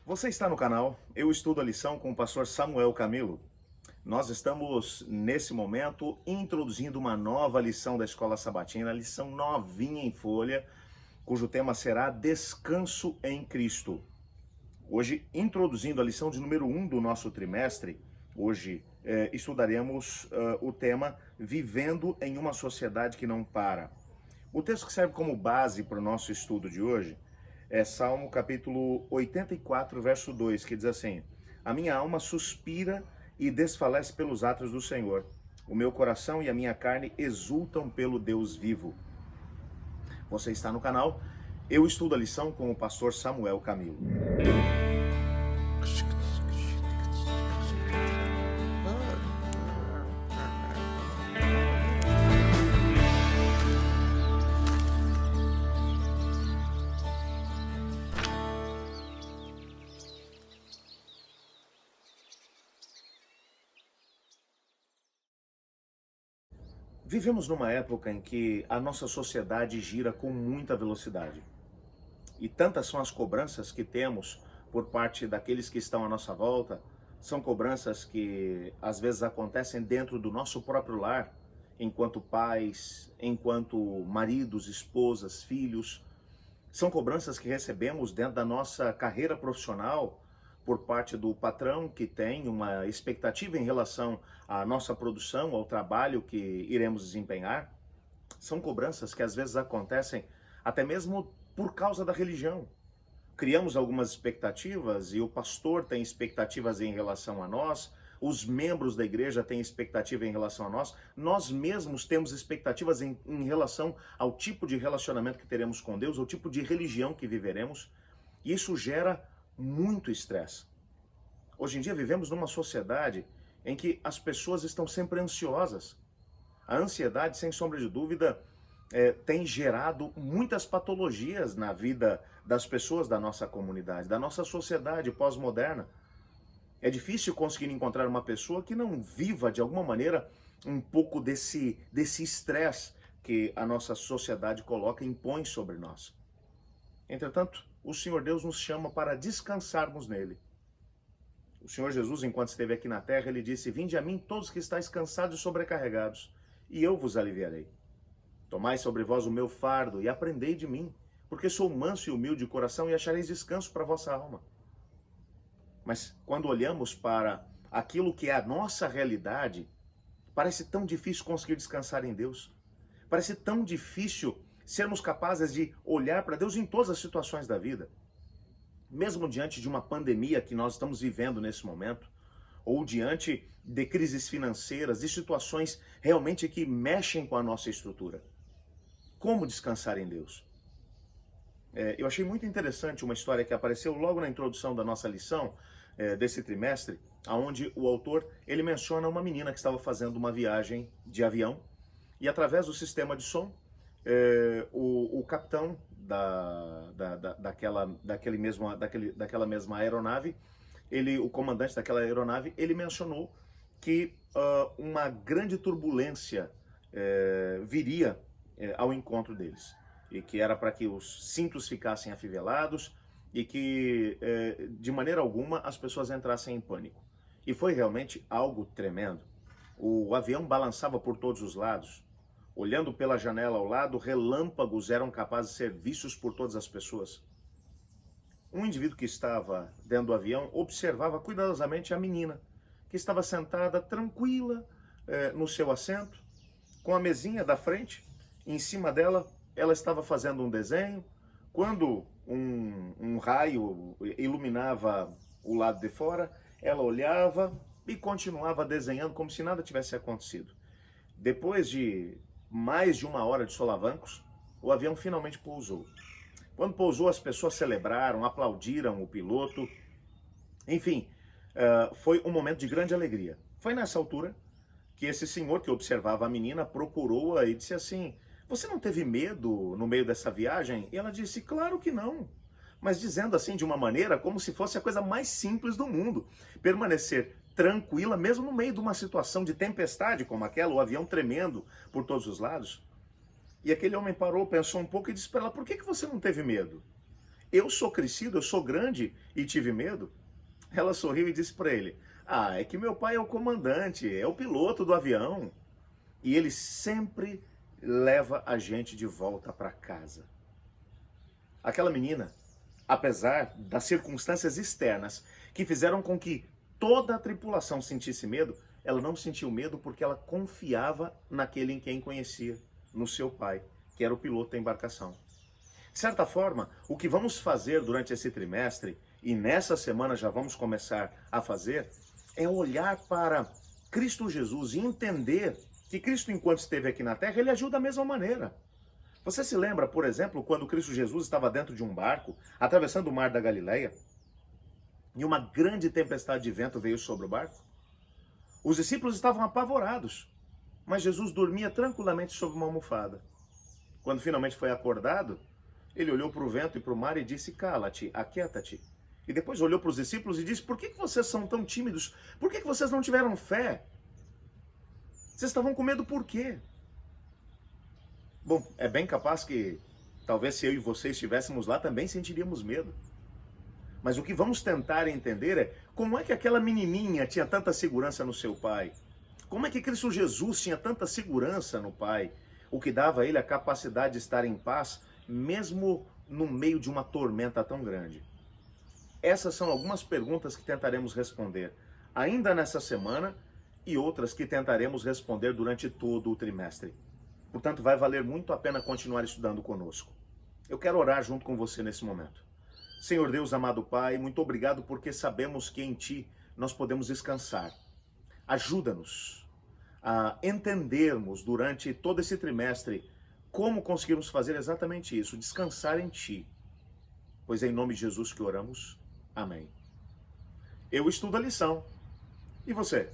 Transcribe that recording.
Você está no canal Eu Estudo a Lição com o pastor Samuel Camilo. Nós estamos, nesse momento, introduzindo uma nova lição da Escola Sabatina, lição novinha em folha, cujo tema será Descanso em Cristo. Hoje, introduzindo a lição de número 1 do nosso trimestre, hoje estudaremos o tema Vivendo em uma Sociedade que Não Para. O texto que serve como base para o nosso estudo de hoje é Salmo capítulo 84, verso 2, que diz assim: A minha alma suspira e desfalece pelos atos do Senhor. O meu coração e a minha carne exultam pelo Deus vivo. Você está no canal Eu Estudo a Lição com o pastor Samuel Camilo. Vivemos numa época em que a nossa sociedade gira com muita velocidade. E tantas são as cobranças que temos por parte daqueles que estão à nossa volta, são cobranças que às vezes acontecem dentro do nosso próprio lar, enquanto pais, enquanto maridos, esposas, filhos. São cobranças que recebemos dentro da nossa carreira profissional, por parte do patrão que tem uma expectativa em relação à nossa produção, ao trabalho que iremos desempenhar. São cobranças que às vezes acontecem até mesmo por causa da religião. Criamos algumas expectativas e o pastor tem expectativas em relação a nós, os membros da igreja têm expectativa em relação a nós mesmos temos expectativas em relação ao tipo de relacionamento que teremos com Deus, ao tipo de religião que viveremos, e isso gera muito estresse. Hoje em dia vivemos numa sociedade em que as pessoas estão sempre ansiosas. A ansiedade, sem sombra de dúvida, tem gerado muitas patologias na vida das pessoas da nossa comunidade, da nossa sociedade pós-moderna. É difícil conseguir encontrar uma pessoa que não viva, de alguma maneira, um pouco desse estresse que a nossa sociedade coloca e impõe sobre nós. Entretanto, o Senhor Deus nos chama para descansarmos nele. O Senhor Jesus, enquanto esteve aqui na terra, ele disse: Vinde a mim todos que estáis cansados e sobrecarregados, e eu vos aliviarei. Tomai sobre vós o meu fardo e aprendei de mim, porque sou manso e humilde de coração e achareis descanso para a vossa alma. Mas quando olhamos para aquilo que é a nossa realidade, parece tão difícil conseguir descansar em Deus. Parece tão difícil sermos capazes de olhar para Deus em todas as situações da vida. Mesmo diante de uma pandemia que nós estamos vivendo nesse momento, ou diante de crises financeiras, de situações realmente que mexem com a nossa estrutura. Como descansar em Deus? Eu achei muito interessante uma história que apareceu logo na introdução da nossa lição desse trimestre, onde o autor ele menciona uma menina que estava fazendo uma viagem de avião e através do sistema de som, o capitão daquela mesma aeronave, o comandante daquela aeronave, ele mencionou que uma grande turbulência viria ao encontro deles, e que era para que os cintos ficassem afivelados e que, de maneira alguma, as pessoas entrassem em pânico. E foi realmente algo tremendo. O avião balançava por todos os lados. Olhando pela janela ao lado, relâmpagos eram capazes de ser vistos por todas as pessoas. Um indivíduo que estava dentro do avião observava cuidadosamente a menina, que estava sentada tranquila no seu assento, com a mesinha da frente. Em cima dela, ela estava fazendo um desenho. Quando um raio iluminava o lado de fora, ela olhava e continuava desenhando como se nada tivesse acontecido. Depois de mais de 1 hora de solavancos, o avião finalmente pousou. Quando pousou, as pessoas celebraram, aplaudiram o piloto. Enfim, foi um momento de grande alegria. Foi nessa altura que esse senhor que observava a menina procurou-a e disse assim: Você não teve medo no meio dessa viagem? E ela disse: Claro que não. Mas dizendo assim de uma maneira como se fosse a coisa mais simples do mundo. Permanecer tranquila, mesmo no meio de uma situação de tempestade como aquela, o avião tremendo por todos os lados. E aquele homem parou, pensou um pouco e disse para ela: Por que você não teve medo? eu sou crescido, eu sou grande e tive medo? Ela sorriu e disse para ele: ah, é que meu pai é o comandante, é o piloto do avião. E ele sempre leva a gente de volta para casa. Aquela menina, apesar das circunstâncias externas que fizeram com que toda a tripulação sentisse medo, ela não sentiu medo porque ela confiava naquele em quem conhecia, no seu pai, que era o piloto da embarcação. De certa forma, o que vamos fazer durante esse trimestre, e nessa semana já vamos começar a fazer, é olhar para Cristo Jesus e entender que Cristo, enquanto esteve aqui na terra, ele agiu da mesma maneira. Você se lembra, por exemplo, quando Cristo Jesus estava dentro de um barco, atravessando o mar da Galileia, e uma grande tempestade de vento veio sobre o barco? Os discípulos estavam apavorados, mas Jesus dormia tranquilamente sobre uma almofada. Quando finalmente foi acordado, ele olhou para o vento e para o mar e disse: cala-te, aquieta-te. E depois olhou para os discípulos e disse: por que vocês são tão tímidos? Por que vocês não tiveram fé? Vocês estavam com medo por quê? Bom, é bem capaz que talvez se eu e você estivéssemos lá também sentiríamos medo. Mas o que vamos tentar entender é como é que aquela menininha tinha tanta segurança no seu pai? Como é que Cristo Jesus tinha tanta segurança no Pai? O que dava a ele a capacidade de estar em paz, mesmo no meio de uma tormenta tão grande? Essas são algumas perguntas que tentaremos responder ainda nessa semana e outras que tentaremos responder durante todo o trimestre. Portanto, vai valer muito a pena continuar estudando conosco. Eu quero orar junto com você nesse momento. Senhor Deus, amado Pai, muito obrigado porque sabemos que em Ti nós podemos descansar. Ajuda-nos a entendermos durante todo esse trimestre como conseguirmos fazer exatamente isso, descansar em Ti. Pois é em nome de Jesus que oramos. Amém. Eu estudo a lição. E você?